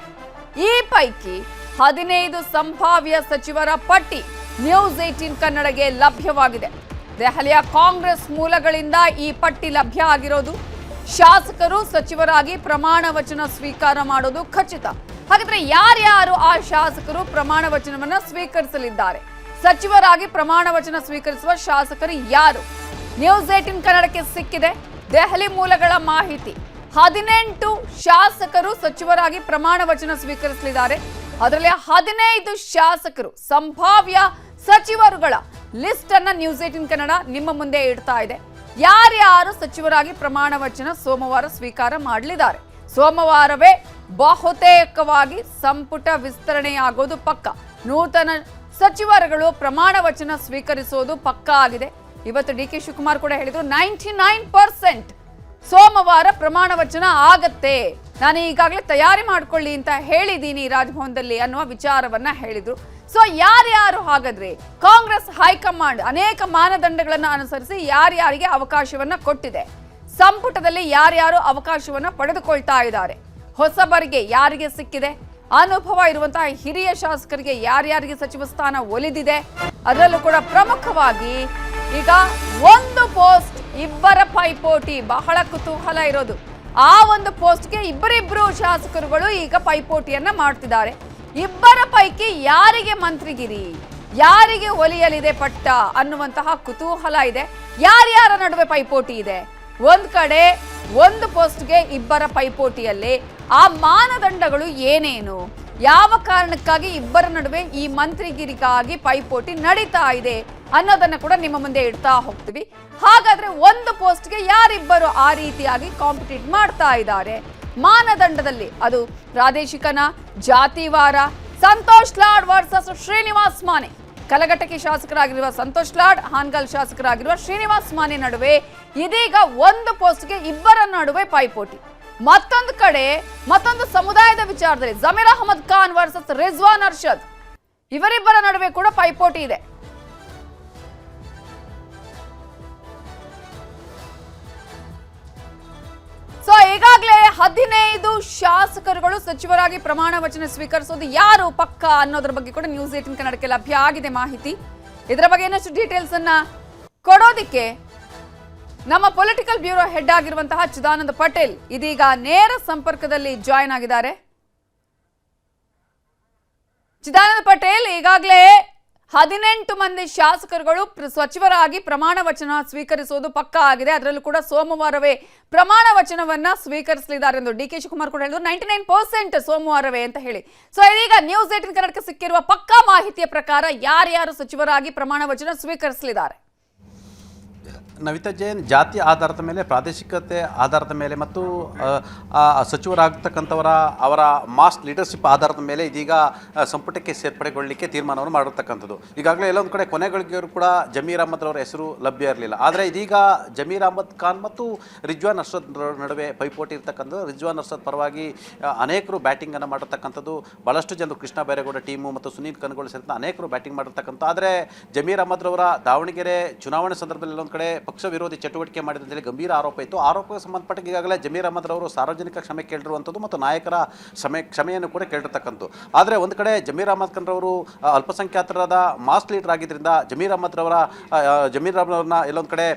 ಈ ಪೈಕಿ 15 ಸಂಭಾವ್ಯ ಸಚಿವರ ಪಟ್ಟಿ ನ್ಯೂಸ್ 18 ಕನ್ನಡಗೆ ಲಭ್ಯವಾಗಿದೆ. ದೆಹಲಿಯ ಕಾಂಗ್ರೆಸ್ ಮೂಲಗಳಿಂದ ಈ ಪಟ್ಟಿ ಲಭ್ಯ ಆಗಿರೋದು. ಶಾಸಕರು ಸಚಿವರಾಗಿ ಪ್ರಮಾಣ ವಚನ ಸ್ವೀಕಾರ ಮಾಡೋದು ಖಚಿತ. ಹಾಗಾದ್ರೆ ಯಾರ್ಯಾರು ಆ ಶಾಸಕರು ಪ್ರಮಾಣ ವಚನವನ್ನ ಸ್ವೀಕರಿಸಲಿದ್ದಾರೆ? ಸಚಿವರಾಗಿ ಪ್ರಮಾಣ ವಚನ ಸ್ವೀಕರಿಸುವ ಶಾಸಕರು ಯಾರು? ನ್ಯೂಸ್ 18 ಕನ್ನಡಕ್ಕೆ ಸಿಕ್ಕಿದೆ ದೆಹಲಿ ಮೂಲಗಳ ಮಾಹಿತಿ. 18 ಶಾಸಕರು ಸಚಿವರಾಗಿ ಪ್ರಮಾಣ ವಚನ ಸ್ವೀಕರಿಸಲಿದ್ದಾರೆ. ಅದರಲ್ಲಿ 15 ಶಾಸಕರು ಸಂಭಾವ್ಯ ಸಚಿವರುಗಳ ಲಿಸ್ಟ್ ಅನ್ನ ನ್ಯೂಸ್ 18 ಕನ್ನಡ ನಿಮ್ಮ ಮುಂದೆ ಇಡ್ತಾ ಇದೆ. ಯಾರ್ಯಾರು ಸಚಿವರಾಗಿ ಪ್ರಮಾಣ ವಚನ ಸೋಮವಾರ ಸ್ವೀಕಾರ ಮಾಡಲಿದ್ದಾರೆ? ಸೋಮವಾರವೇ ಬಹುತೇಕವಾಗಿ ಸಂಪುಟ ವಿಸ್ತರಣೆಯಾಗೋದು ಪಕ್ಕ. ನೂತನ ಸಚಿವರುಗಳು ಪ್ರಮಾಣ ವಚನ ಸ್ವೀಕರಿಸೋದು ಪಕ್ಕ ಆಗಿದೆ. ಇವತ್ತು ಡಿ ಕೆ ಶಿವಕುಮಾರ್ ಕೂಡ ಹೇಳಿದ್ರು 99% ಸೋಮವಾರ ಪ್ರಮಾಣ ವಚನ ಆಗತ್ತೆ, ನಾನು ಈಗಾಗಲೇ ತಯಾರಿ ಮಾಡ್ಕೊಳ್ಳಿ ಅಂತ ಹೇಳಿದ್ದೀನಿ ರಾಜಭವನದಲ್ಲಿ ಅನ್ನುವ ವಿಚಾರವನ್ನ ಹೇಳಿದ್ರು. ಸೊ ಯಾರ್ಯಾರು ಹಾಗಾದ್ರೆ ಕಾಂಗ್ರೆಸ್ ಹೈಕಮಾಂಡ್ ಅನೇಕ ಮಾನದಂಡಗಳನ್ನ ಅನುಸರಿಸಿ ಯಾರ್ಯಾರಿಗೆ ಅವಕಾಶವನ್ನ ಕೊಟ್ಟಿದೆ, ಸಂಪುಟದಲ್ಲಿ ಯಾರ್ಯಾರು ಅವಕಾಶವನ್ನ ಪಡೆದುಕೊಳ್ತಾ ಇದ್ದಾರೆ, ಹೊಸಬರಿಗೆ ಯಾರಿಗೆ ಸಿಕ್ಕಿದೆ, ಅನುಭವ ಇರುವಂತಹ ಹಿರಿಯ ಶಾಸಕರಿಗೆ ಯಾರ್ಯಾರಿಗೆ ಸಚಿವ ಸ್ಥಾನ ಒಲಿದಿದೆ, ಅದರಲ್ಲೂ ಕೂಡ ಪ್ರಮುಖವಾಗಿ ಈಗ ಒಂದು ಪೋಸ್ಟ್ ಇಬ್ಬರ ಪೈಪೋಟಿ ಬಹಳ ಕುತೂಹಲ ಇರೋದು. ಆ ಒಂದು ಪೋಸ್ಟ್ಗೆ ಇಬ್ಬರಿಬ್ರು ಶಾಸಕರುಗಳು ಈಗ ಪೈಪೋಟಿಯನ್ನ ಮಾಡ್ತಿದ್ದಾರೆ. ಇಬ್ಬರ ಪೈಕಿ ಯಾರಿಗೆ ಮಂತ್ರಿಗಿರಿ, ಯಾರಿಗೆ ಒಲಿಯಲಿದೆ ಪಟ್ಟ ಅನ್ನುವಂತಹ ಕುತೂಹಲ ಇದೆ. ಯಾರ್ಯಾರ ನಡುವೆ ಪೈಪೋಟಿ ಇದೆ? ಒಂದ್ ಕಡೆ ಒಂದು ಪೋಸ್ಟ್ಗೆ ಇಬ್ಬರ ಪೈಪೋಟಿಯಲ್ಲಿ ಆ ಮಾನದಂಡಗಳು ಏನೇನು, ಯಾವ ಕಾರಣಕ್ಕಾಗಿ ಇಬ್ಬರ ನಡುವೆ ಈ ಮಂತ್ರಿಗಿರಿಗಾಗಿ ಪೈಪೋಟಿ ನಡೀತಾ ಇದೆ ಅನ್ನೋದನ್ನ ಕೂಡ ನಿಮ್ಮ ಮುಂದೆ ಇಡ್ತಾ ಹೋಗ್ತೀವಿ. ಹಾಗಾದ್ರೆ ಒಂದು ಪೋಸ್ಟ್ಗೆ ಯಾರಿಬ್ಬರು ಆ ರೀತಿಯಾಗಿ ಕಾಂಪಿಟೇಟ್ ಮಾಡ್ತಾ ಇದ್ದಾರೆ? ಮಾನದಂಡದಲ್ಲಿ ಅದು ಪ್ರಾದೇಶಿಕನ, ಜಾತಿವಾರ, ಸಂತೋಷ್ ಲಾಡ್ ವರ್ಸಸ್ ಶ್ರೀನಿವಾಸ್ ಮಾನೆ. ಕಲಘಟಕಿ ಶಾಸಕರಾಗಿರುವ ಸಂತೋಷ್ ಲಾಡ್, ಹಾನಗಲ್ ಶಾಸಕರಾಗಿರುವ ಶ್ರೀನಿವಾಸ್ ಮಾನೆ ನಡುವೆ ಇದೀಗ ಒಂದು ಪೋಸ್ಟ್ಗೆ ಇಬ್ಬರ ನಡುವೆ ಪೈಪೋಟಿ. ಮತ್ತೊಂದು ಕಡೆ ಮತ್ತೊಂದು ಸಮುದಾಯದ ವಿಚಾರದಲ್ಲಿ ಜಮೀರ್ ಅಹಮದ್ ಖಾನ್ ವರ್ಸಸ್ ರಿಜ್ವಾನ್ ಅರ್ಷದ್, ಇವರಿಬ್ಬರ ನಡುವೆ ಕೂಡ ಪೈಪೋಟಿ ಇದೆ. ಸೊ ಈಗಾಗಲೇ 15 ಶಾಸಕರುಗಳು ಸಚಿವರಾಗಿ ಪ್ರಮಾಣ ವಚನ ಸ್ವೀಕರಿಸೋದು ಯಾರು ಪಕ್ಕ ಅನ್ನೋದ್ರ ಬಗ್ಗೆ ಕೂಡ ನ್ಯೂಸ್ 18 ಕನ್ನಡಕ್ಕೆ ಲಭ್ಯ ಆಗಿದೆ ಮಾಹಿತಿ. ಇದರ ಬಗ್ಗೆ ಇನ್ನಷ್ಟು ಡೀಟೇಲ್ಸ್ ಅನ್ನ ಕೊಡೋದಿಕ್ಕೆ ನಮ್ಮ ಪೊಲಿಟಿಕಲ್ ಬ್ಯೂರೋ ಹೆಡ್ ಆಗಿರುವಂತಹ ಚಿದಾನಂದ ಪಟೇಲ್ ಇದೀಗ ನೇರ ಸಂಪರ್ಕದಲ್ಲಿ ಜಾಯಿನ್ ಆಗಿದ್ದಾರೆ. ಚಿದಾನಂದ ಪಟೇಲ್, ಈಗಾಗಲೇ 18 ಮಂದಿ ಶಾಸಕರುಗಳು ಸಚಿವರಾಗಿ ಪ್ರಮಾಣ ವಚನ ಸ್ವೀಕರಿಸುವುದು ಪಕ್ಕ ಆಗಿದೆ. ಅದರಲ್ಲೂ ಕೂಡ ಸೋಮವಾರವೇ ಪ್ರಮಾಣ ವಚನವನ್ನ ಸ್ವೀಕರಿಸಲಿದ್ದಾರೆ ಎಂದು ಡಿ ಕೆ ಶಿವಕುಮಾರ್ ಕೂಡ ಹೇಳಿದ್ರು. 99% ಸೋಮವಾರವೇ ಅಂತ ಹೇಳಿ. ಸೊ ಇದೀಗ ನ್ಯೂಸ್ 18 ಕನ್ನಡಕ್ಕೆ ಸಿಕ್ಕಿರುವ ಪಕ್ಕಾ ಮಾಹಿತಿಯ ಪ್ರಕಾರ ಯಾರ್ಯಾರು ಸಚಿವರಾಗಿ ಪ್ರಮಾಣ ವಚನ ಸ್ವೀಕರಿಸಲಿದ್ದಾರೆ? ನವಿತಾ ಜೈನ್, ಜಾತಿ ಆಧಾರದ ಮೇಲೆ, ಪ್ರಾದೇಶಿಕತೆ ಆಧಾರದ ಮೇಲೆ ಮತ್ತು ಸಚಿವರಾಗತಕ್ಕಂಥವರ ಅವರ ಮಾಸ್ ಲೀಡರ್ಶಿಪ್ ಆಧಾರದ ಮೇಲೆ ಇದೀಗ ಸಂಪುಟಕ್ಕೆ ಸೇರ್ಪಡೆಗೊಳ್ಳಲಿಕ್ಕೆ ತೀರ್ಮಾನವನ್ನು ಮಾಡಿರ್ತಕ್ಕಂಥದ್ದು. ಈಗಾಗಲೇ ಎಲ್ಲೊಂದು ಕಡೆ ಕೊನೆಗಳಿಗೂ ಕೂಡ ಜಮೀರ್ ಅಹಮದ್ ಅವರ ಹೆಸರು ಲಭ್ಯ ಇರಲಿಲ್ಲ. ಆದರೆ ಇದೀಗ ಜಮೀರ್ ಅಹಮದ್ ಖಾನ್ ಮತ್ತು ರಿಜ್ವಾನ್ ಅರ್ಷದ್ ನಡುವೆ ಪೈಪೋಟಿ ಇರ್ತಕ್ಕಂಥದ್ದು. ರಿಜ್ವಾನ್ ಅರ್ಷದ್ ಪರವಾಗಿ ಅನೇಕರು ಬ್ಯಾಟಿಂಗನ್ನು ಮಾಡಿರ್ತಕ್ಕಂಥದ್ದು. ಭಾಳಷ್ಟು ಜನರು ಕೃಷ್ಣ ಬೈರೇಗೌಡ ಟೀಮು ಮತ್ತು ಸುನೀಲ್ ಕನಗೋಳು ಸೇರಿದಂತೆ ಅನೇಕರು ಬ್ಯಾಟಿಂಗ್ ಮಾಡಿರ್ತಕ್ಕಂಥ. ಆದರೆ ಜಮೀರ್ ಅಹಮದ್ ರವರ ದಾವಣಗೆರೆ ಚುನಾವಣೆ ಸಂದರ್ಭದಲ್ಲಿ ಎಲ್ಲೊಂದು ಕಡೆ ಪಕ್ಷ ವಿರೋಧಿ ಚಟುವಟಿಕೆ ಮಾಡಿದಂತೆ ಗಂಭೀರ ಆರೋಪ ಇತ್ತು. ಆರೋಪಕ್ಕೆ ಸಂಬಂಧಪಟ್ಟ ಈಗಾಗಲೇ ಜಮೀರ್ ಅಹಮದ್ ರವರು ಸಾರ್ವಜನಿಕ ಕ್ಷಮೆ ಕೇಳಿರುವಂಥದ್ದು ಮತ್ತು ನಾಯಕರ ಕ್ಷಮೆಯನ್ನು ಕೂಡ ಕೇಳಿರ್ತಕ್ಕಂಥದ್ದು. ಆದರೆ ಒಂದು ಕಡೆ ಜಮೀರ್ ಅಹಮದ್ ಖಾನ್ ರವರು ಅಲ್ಪಸಂಖ್ಯಾತರಾದ ಮಾಸ್ ಲೀಡರ್ ಆಗಿದ್ದರಿಂದ ಜಮೀರ್ ಅಹಮದ್ ರವರನ್ನ ಎಲ್ಲೊಂದು ಕಡೆ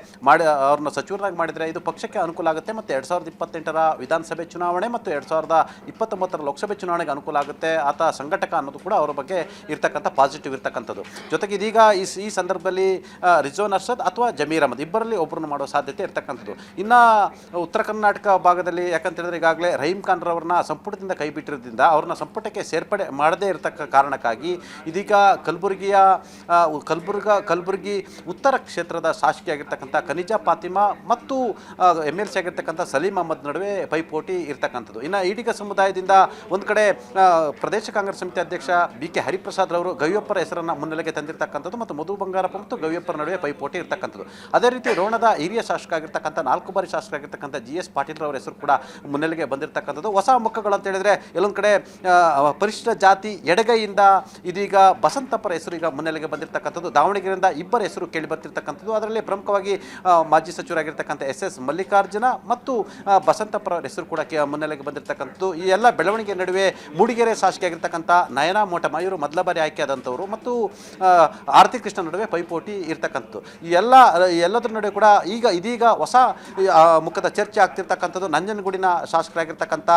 ಅವ್ರನ್ನ ಸಚಿವರಾಗಿ ಮಾಡಿದರೆ ಇದು ಪಕ್ಷಕ್ಕೆ ಅನುಕೂಲ ಆಗುತ್ತೆ ಮತ್ತು 2028ರ ವಿಧಾನಸಭೆ ಚುನಾವಣೆ ಮತ್ತು 2029ರ ಲೋಕಸಭೆ ಚುನಾವಣೆಗೆ ಅನುಕೂಲ ಆಗುತ್ತೆ. ಆತ ಸಂಘಟಕ ಅನ್ನೋದು ಕೂಡ ಅವರ ಬಗ್ಗೆ ಇರ್ತಕ್ಕಂಥ ಪಾಸಿಟಿವ್ ಇರ್ತಕ್ಕಂಥದ್ದು. ಜೊತೆಗೆ ಇದೀಗ ಈ ಸಂದರ್ಭದಲ್ಲಿ ರಿಜ್ವಾನ್ ಅರ್ಷದ್ ಅಥವಾ ಜಮೀರ್ ಅಹಮದ್ ಇಬ್ಬರ ಅವರಲ್ಲಿ ಒಬ್ಬರನ್ನು ಮಾಡೋ ಸಾಧ್ಯತೆ ಇರ್ತಕ್ಕಂಥದ್ದು. ಇನ್ನು ಉತ್ತರ ಕರ್ನಾಟಕ ಭಾಗದಲ್ಲಿ ಯಾಕಂತ ಹೇಳಿದ್ರೆ ಈಗಾಗಲೇ ರಹೀಂ ಖಾನ್ ರವರನ್ನ ಸಂಪುಟದಿಂದ ಕೈ ಬಿಟ್ಟಿರೋದ್ರಿಂದ ಅವ್ರನ್ನ ಸಂಪುಟಕ್ಕೆ ಸೇರ್ಪಡೆ ಮಾಡದೇ ಇರತಕ್ಕ ಕಾರಣಕ್ಕಾಗಿ ಇದೀಗ ಕಲಬುರಗಿ ಉತ್ತರ ಕ್ಷೇತ್ರದ ಶಾಸಕಿಯಾಗಿರ್ತಕ್ಕಂಥ ಖನಿಜಾ ಫಾತಿಮಾ ಮತ್ತು MLC ಆಗಿರ್ತಕ್ಕಂಥ ಸಲೀಂ ಅಹಮದ್ ನಡುವೆ ಪೈಪೋಟಿ ಇರ್ತಕ್ಕಂಥದ್ದು. ಇನ್ನು ಈಡಿಗ ಸಮುದಾಯದಿಂದ ಒಂದು ಕಡೆ ಪ್ರದೇಶ ಕಾಂಗ್ರೆಸ್ ಸಮಿತಿ ಅಧ್ಯಕ್ಷ BK ಹರಿಪ್ರಸಾದ್ ಅವರು ಗವಿಯಪ್ಪರ ಹೆಸರನ್ನು ಮುನ್ನೆಲೆಗೆ ತಂದಿರತಕ್ಕಂಥದ್ದು ಮತ್ತು ಮಧು ಬಂಗಾರಪ್ಪ ಮತ್ತು ಗವಿಯಪ್ಪರ ನಡುವೆ ಪೈಪೋಟಿ ಇರ್ತಕ್ಕಂಥದ್ದು. ಅದೇ ರೀತಿ ರೋಣದ ಹಿರಿಯ ಶಾಸಕ ಆಗಿರ್ತಕ್ಕಂಥ 4 ಬಾರಿ ಶಾಸಕರಾಗಿರ್ತಕ್ಕಂಥ GS ಪಾಟೀಲ್ ಅವರ ಹೆಸರು ಕೂಡ ಮುನ್ನೆಲೆಗೆ ಬಂದಿರತಕ್ಕಂಥದ್ದು. ಹೊಸ ಮುಖಗಳು ಅಂತ ಹೇಳಿದ್ರೆ ಎಲ್ಲೊಂದು ಕಡೆ ಪರಿಶಿಷ್ಟ ಜಾತಿ ಎಡಗೈಯಿಂದ ಇದೀಗ ಬಸಂತಪ್ಪರ ಹೆಸರು ಈಗ ಮುನ್ನೆಲೆಗೆ ಬಂದಿರತಕ್ಕಂಥದ್ದು. ದಾವಣಗೆರೆಯಿಂದ ಇಬ್ಬರ ಹೆಸರು ಕೇಳಿ ಬರ್ತಿರ್ತಕ್ಕಂಥದ್ದು. ಅದರಲ್ಲಿ ಪ್ರಮುಖವಾಗಿ ಮಾಜಿ ಸಚಿವರಾಗಿರ್ತಕ್ಕಂಥ SS ಮಲ್ಲಿಕಾರ್ಜುನ ಮತ್ತು ಬಸಂತಪ್ಪರ ಹೆಸರು ಕೂಡ ಮುನ್ನೆಲೆಗೆ ಬಂದಿರತಕ್ಕಂಥದ್ದು. ಈ ಎಲ್ಲ ಬೆಳವಣಿಗೆ ನಡುವೆ ಮೂಡಿಗೆರೆ ಶಾಸಕಿಯಾಗಿರ್ತಕ್ಕಂಥ ನಯನಾ ಮೋಟಮ್ಮ ಇವರು ಮೊದಲ ಬಾರಿ ಆಯ್ಕೆಯಾದಂಥವರು ಮತ್ತು ಆರತಿ ಕೃಷ್ಣ ನಡುವೆ ಪೈಪೋಟಿ ಇರ್ತಕ್ಕಂಥದ್ದು. ಈ ಎಲ್ಲದರ ನಡುವೆ ಕೂಡ ಇದೀಗ ಹೊಸ ಮುಖದ ಚರ್ಚೆ ಆಗ್ತಿರ್ತಕ್ಕಂಥದ್ದು. ನಂಜನಗೂಡಿನ ಶಾಸಕರಾಗಿರ್ತಕ್ಕಂಥ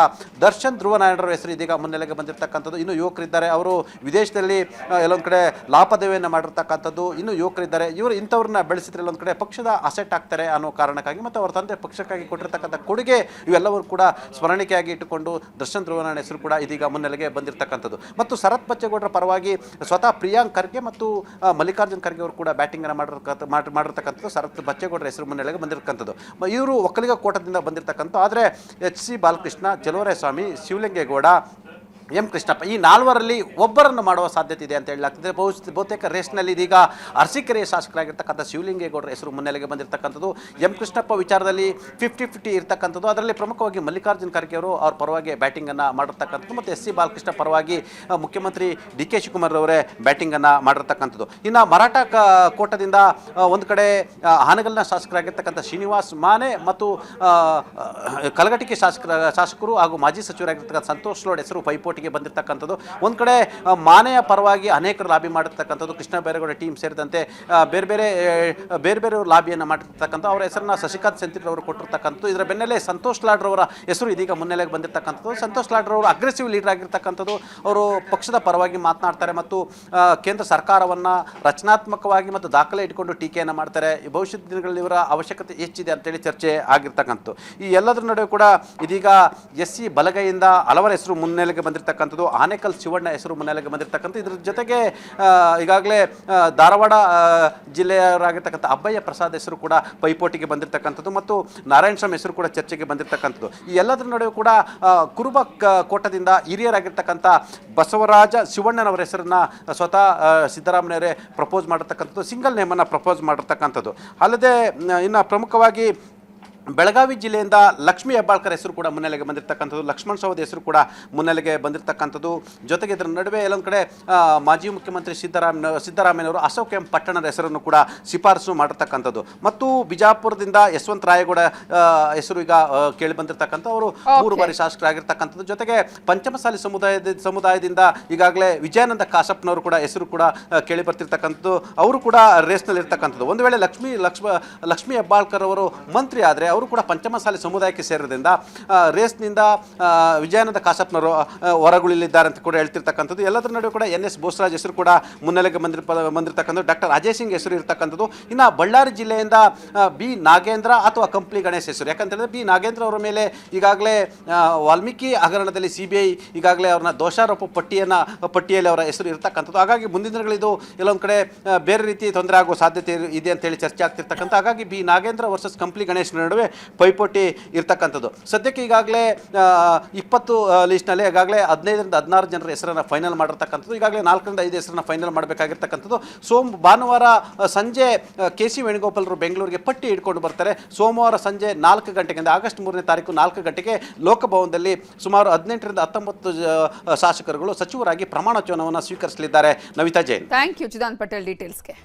ದರ್ಶನ್ ಧ್ರುವನಾರಾಯಣರ ಹೆಸರು ಇದೀಗ ಮುನ್ನೆಲೆಗೆ ಬಂದಿರತಕ್ಕಂಥದ್ದು. ಇನ್ನು ಯುವಕರಿದ್ದಾರೆ, ಅವರು ವಿದೇಶದಲ್ಲಿ ಎಲ್ಲೊಂದು ಕಡೆ ಲಾಪದೇವಿಯನ್ನು ಮಾಡಿರ್ತಕ್ಕಂಥದ್ದು. ಇನ್ನು ಯುವಕರಿದ್ದಾರೆ, ಇವರು ಇಂಥವ್ರನ್ನ ಬೆಳೆಸಿದ್ರೆ ಎಲ್ಲೊಂದು ಕಡೆ ಪಕ್ಷದ ಅಸೆಟ್ ಆಗ್ತಾರೆ ಅನ್ನೋ ಕಾರಣಕ್ಕಾಗಿ ಮತ್ತು ಅವರ ತಂದೆ ಪಕ್ಷಕ್ಕಾಗಿ ಕೊಟ್ಟಿರ್ತಕ್ಕಂಥ ಕೊಡುಗೆ ಇವೆಲ್ಲವರು ಕೂಡ ಸ್ಮರಣಿಕೆಯಾಗಿ ಇಟ್ಟುಕೊಂಡು ದರ್ಶನ್ ಧ್ರುವನಾರಾಯಣ ಹೆಸರು ಕೂಡ ಇದೀಗ ಮುನ್ನೆಲೆಗೆ ಬಂದಿರತಕ್ಕಂಥದ್ದು. ಮತ್ತು ಶರತ್ ಬಚ್ಚೇಗೌಡರ ಪರವಾಗಿ ಸ್ವತಃ ಪ್ರಿಯಾಂಕ್ ಖರ್ಗೆ ಮತ್ತು ಮಲ್ಲಿಕಾರ್ಜುನ್ ಖರ್ಗೆ ಅವರು ಕೂಡ ಬ್ಯಾಟಿಂಗನ್ನು ಮಾಡಿರ್ತಕ್ಕಂಥದ್ದು. ಶರತ್ ಬಚ್ಚೇಗೌಡರ ಹೆಸರು ಮುನ್ನೆಲೆಗೆ ಬಂದಿರತಕ್ಕಂಥದ್ದು. ಇವರು ಒಕ್ಕಲಿಗ ಕೋಟದಿಂದ ಬಂದಿರತಕ್ಕಂಥ. ಆದರೆ HC ಬಾಲಕೃಷ್ಣ, ಚಲುವರಾಯಸ್ವಾಮಿ, ಶಿವಲಿಂಗೇಗೌಡ, M ಕೃಷ್ಣಪ್ಪ ಈ 4ರಲ್ಲಿ ಒಬ್ಬರನ್ನು ಮಾಡುವ ಸಾಧ್ಯತೆ ಇದೆ ಅಂತ ಹೇಳಲಾಗ್ತದೆ. ಬಹುತೇಕ ರೇಸ್ನಲ್ಲಿ ಇದೀಗ ಅರಸೀಕೆರೆಯ ಶಾಸಕರಾಗಿರ್ತಕ್ಕಂಥ ಶಿವಲಿಂಗೇಗೌಡರ ಹೆಸರು ಮುನ್ನೆಲೆಗೆ ಬಂದಿರತಕ್ಕಂಥದ್ದು. M ಕೃಷ್ಣಪ್ಪ ವಿಚಾರದಲ್ಲಿ 50-50 ಇರ್ತಕ್ಕಂಥದ್ದು. ಅದರಲ್ಲಿ ಪ್ರಮುಖವಾಗಿ ಮಲ್ಲಿಕಾರ್ಜುನ್ ಖರ್ಗೆ ಅವರು ಅವ್ರ ಪರವಾಗಿ ಬ್ಯಾಟಿಂಗನ್ನು ಮಾಡಿರ್ತಕ್ಕಂಥದ್ದು ಮತ್ತು SC ಬಾಲಕೃಷ್ಣ ಪರವಾಗಿ ಮುಖ್ಯಮಂತ್ರಿ DK ಶಿವಕುಮಾರ್ ಅವರೇ ಬ್ಯಾಟಿಂಗನ್ನು ಮಾಡಿರ್ತಕ್ಕಂಥದ್ದು. ಇನ್ನು ಮರಾಠ ಕೋಟದಿಂದ ಒಂದು ಕಡೆ ಹಾನಗಲ್ನ ಶಾಸಕರಾಗಿರ್ತಕ್ಕಂಥ ಶ್ರೀನಿವಾಸ್ ಮಾನೆ ಮತ್ತು ಕಲಘಟಕಿ ಶಾಸಕರು ಹಾಗೂ ಮಾಜಿ ಸಚಿವರಾಗಿರ್ತಕ್ಕಂಥ ಸಂತೋಷ್ ಲೋಡ್ ಹೆಸರು ಪೈಪೋಟಿ ಬಂದಿರತಕ್ಕಂಥದ್ದು. ಒಂದು ಕಡೆ ಮಾನೆಯ ಪರವಾಗಿ ಅನೇಕರು ಲಾಬಿ ಮಾಡಿರ್ತಕ್ಕಂಥದ್ದು. ಕೃಷ್ಣ ಬೈರೇಗೌಡ ಟೀಮ್ ಸೇರಿದಂತೆ ಬೇರೆ ಬೇರೆ ಲಾಬಿಯನ್ನು ಮಾಡಿರ್ತಕ್ಕಂಥ ಅವರ ಹೆಸರನ್ನ ಶಶಿಕಾಂತ್ ಸೆಂಥಿಲ್ ಅವರು ಕೊಟ್ಟಿರ್ತಕ್ಕಂಥದ್ದು. ಇದರ ಬೆನ್ನಲ್ಲೇ ಸಂತೋಷ್ ಲಾಡ್ರವರ ಹೆಸರು ಇದೀಗ ಮುನ್ನೆಲೆಗೆ ಬಂದಿರತಕ್ಕಂಥದ್ದು. ಸಂತೋಷ್ ಲಾಡ್ರವರು ಅಗ್ರೆಸಿವ್ ಲೀಡರ್ ಆಗಿರ್ತಕ್ಕಂಥದ್ದು. ಅವರು ಪಕ್ಷದ ಪರವಾಗಿ ಮಾತನಾಡ್ತಾರೆ ಮತ್ತು ಕೇಂದ್ರ ಸರ್ಕಾರವನ್ನು ರಚನಾತ್ಮಕವಾಗಿ ಮತ್ತು ದಾಖಲೆ ಇಟ್ಕೊಂಡು ಟೀಕೆಯನ್ನು ಮಾಡ್ತಾರೆ. ಭವಿಷ್ಯದ ದಿನಗಳಲ್ಲಿ ಇವರ ಅವಶ್ಯಕತೆ ಹೆಚ್ಚಿದೆ ಅಂತೇಳಿ ಚರ್ಚೆ ಆಗಿರ್ತಕ್ಕಂಥದ್ದು. ಈ ಎಲ್ಲದರ ನಡುವೆ ಕೂಡ ಇದೀಗ SC ಬಲಗೈಯಿಂದ ಹಲವರ ಹೆಸರು ಮುನ್ನೆಲೆಗೆ ಬಂದಿರ್ತಕ್ಕಂಥದ್ದು. ಆನೇಕಲ್ ಶಿವಣ್ಣ ಹೆಸರು ಮುನ್ನೆಲೆಗೆ ಬಂದಿರತಕ್ಕಂಥ. ಇದರ ಜೊತೆಗೆ ಈಗಾಗಲೇ ಧಾರವಾಡ ಜಿಲ್ಲೆಯವರಾಗಿರ್ತಕ್ಕಂಥ ಅಬ್ಬಯ್ಯ ಪ್ರಸಾದ್ ಹೆಸರು ಕೂಡ ಪೈಪೋಟಿಗೆ ಬಂದಿರತಕ್ಕಂಥದ್ದು ಮತ್ತು ನಾರಾಯಣ ಸ್ವಾಮಿ ಹೆಸರು ಕೂಡ ಚರ್ಚೆಗೆ ಬಂದಿರತಕ್ಕಂಥದ್ದು. ಈ ಎಲ್ಲದರ ನಡುವೆ ಕೂಡ ಕುರುಬ ಕೋಟದಿಂದ ಹಿರಿಯರಾಗಿರ್ತಕ್ಕಂಥ ಬಸವರಾಜ ಶಿವಣ್ಣನವರ ಹೆಸರನ್ನ ಸ್ವತಃ ಸಿದ್ದರಾಮಯ್ಯವರೇ ಪ್ರಪೋಸ್ ಮಾಡಿರ್ತಕ್ಕಂಥದ್ದು. ಸಿಂಗಲ್ ನೇಮನ್ನು ಪ್ರಪೋಸ್ ಮಾಡಿರ್ತಕ್ಕಂಥದ್ದು. ಅಲ್ಲದೆ ಇನ್ನು ಪ್ರಮುಖವಾಗಿ ಬೆಳಗಾವಿ ಜಿಲ್ಲೆಯಿಂದ ಲಕ್ಷ್ಮೀ ಹೆಬ್ಬಾಳ್ಕರ್ ಹೆಸರು ಕೂಡ ಮುನ್ನೆಲೆಗೆ ಬಂದಿರತಕ್ಕಂಥದ್ದು. ಲಕ್ಷ್ಮಣ್ ಸವದಿ ಹೆಸರು ಕೂಡ ಮುನ್ನೆಲೆಗೆ ಬಂದಿರತಕ್ಕಂಥದ್ದು. ಜೊತೆಗೆ ಇದರ ನಡುವೆ ಎಲ್ಲೊಂದು ಕಡೆ ಮಾಜಿ ಮುಖ್ಯಮಂತ್ರಿ ಸಿದ್ದರಾಮಯ್ಯನವರು ಅಶೋಕ್ ಎಂ ಪಟ್ಟಣದ ಹೆಸರನ್ನು ಕೂಡ ಶಿಫಾರಸು ಮಾಡಿರ್ತಕ್ಕಂಥದ್ದು. ಮತ್ತು ಬಿಜಾಪುರದಿಂದ ಯಶವಂತ ರಾಯಗೌಡ ಹೆಸರು ಈಗ ಕೇಳಿ ಬಂದಿರತಕ್ಕಂಥ. ಅವರು 3 ಬಾರಿ ಶಾಸಕರಾಗಿರ್ತಕ್ಕಂಥದ್ದು. ಜೊತೆಗೆ ಪಂಚಮಸಾಲಿ ಸಮುದಾಯದಿಂದ ಈಗಾಗಲೇ ವಿಜಯಾನಂದ ಕಾಸಪ್ಪನವರು ಕೂಡ ಹೆಸರು ಕೂಡ ಕೇಳಿ ಬರ್ತಿರ್ತಕ್ಕಂಥದ್ದು. ಅವರು ಕೂಡ ರೇಸ್ನಲ್ಲಿ ಇರ್ತಕ್ಕಂಥದ್ದು. ಒಂದು ವೇಳೆ ಲಕ್ಷ್ಮೀ ಹೆಬ್ಬಾಳ್ಕರ್ ಅವರು ಮಂತ್ರಿ ಆದರೆ ಅವರು ಕೂಡ ಪಂಚಮಸಾಲಿ ಸಮುದಾಯಕ್ಕೆ ಸೇರಿದ್ರಿಂದ ರೇಸ್ನಿಂದ ವಿಜಯಾನಂದ ಕಾಸಪ್ಪನವರು ಹೊರಗುಳಿಲಿದ್ದಾರೆ ಅಂತ ಕೂಡ ಹೇಳ್ತಿರ್ತಕ್ಕಂಥದ್ದು. ಎಲ್ಲದರ ನಡುವೆ ಕೂಡ NS ಬೋಸರಾಜ್ ಹೆಸರು ಕೂಡ ಮುನ್ನೆಲೆಗೆ ಬಂದಿರತಕ್ಕಂಥದ್ದು. ಡಾಕ್ಟರ್ ಅಜಯ್ ಸಿಂಗ್ ಹೆಸರು ಇರ್ತಕ್ಕಂಥದ್ದು. ಇನ್ನು ಬಳ್ಳಾರಿ ಜಿಲ್ಲೆಯಿಂದ B ನಾಗೇಂದ್ರ ಅಥವಾ ಕಂಪ್ಲಿ ಗಣೇಶ್ ಹೆಸರು. ಯಾಕಂತಂದರೆ B ನಾಗೇಂದ್ರ ಅವರ ಮೇಲೆ ಈಗಾಗಲೇ ವಾಲ್ಮೀಕಿ ಹಗರಣದಲ್ಲಿ CBI ಈಗಾಗಲೇ ಅವ್ರನ್ನ ದೋಷಾರೋಪ ಪಟ್ಟಿಯಲ್ಲಿ ಅವರ ಹೆಸರು ಇರ್ತಕ್ಕಂಥದ್ದು. ಹಾಗಾಗಿ ಮುಂದಿನ ದಿನಗಳಿದು ಎಲ್ಲೊಂದು ಕಡೆ ಬೇರೆ ರೀತಿ ತೊಂದರೆ ಆಗುವ ಸಾಧ್ಯತೆ ಇದೆ ಅಂತೇಳಿ ಚರ್ಚೆ ಆಗ್ತಿರ್ತಕ್ಕಂಥ. ಹಾಗಾಗಿ B ನಾಗೇಂದ್ರ ವರ್ಸಸ್ ಕಂಪ್ಲಿ ಗಣೇಶ್ ನಡುವೆ ಪೈಪೋಟಿ ಇರ್ತಕ್ಕಂಥದ್ದು. ಸದ್ಯಕ್ಕೆ ಈಗಾಗಲೇ 20 ಲಿಸ್ಟ್ನಲ್ಲಿ ಈಗಾಗಲೇ 15ರಿಂದ 16 ಜನರ ಹೆಸರನ್ನು ಫೈನಲ್ ಮಾಡಿರ್ತಕ್ಕಂಥದ್ದು. ಈಗಾಗಲೇ 4ರಿಂದ 5 ಹೆಸರನ್ನು ಫೈನಲ್ ಮಾಡಬೇಕಾಗಿರ್ತಕ್ಕಂಥದ್ದು. ಭಾನುವಾರ ಸಂಜೆ KC ವೇಣುಗೋಪಾಲರು ಬೆಂಗಳೂರಿಗೆ ಪಟ್ಟಿ ಇಟ್ಕೊಂಡು ಬರ್ತಾರೆ. ಸೋಮವಾರ ಸಂಜೆ 4 ಗಂಟೆಗೆ ಆಗಸ್ಟ್ 3ನೇ ತಾರೀಕು 4 ಗಂಟೆಗೆ ಲೋಕಭವನದಲ್ಲಿ ಸುಮಾರು 18ರಿಂದ 19 ಶಾಸಕರುಗಳು ಸಚಿವರಾಗಿ ಪ್ರಮಾಣ ವಚನವನ್ನು ಸ್ವೀಕರಿಸಲಿದ್ದಾರೆ. ನವಿತಾ ಜೈನ್. Thank you Chidan Patel ಡೀಟೇಲ್ಸ್ಗೆ.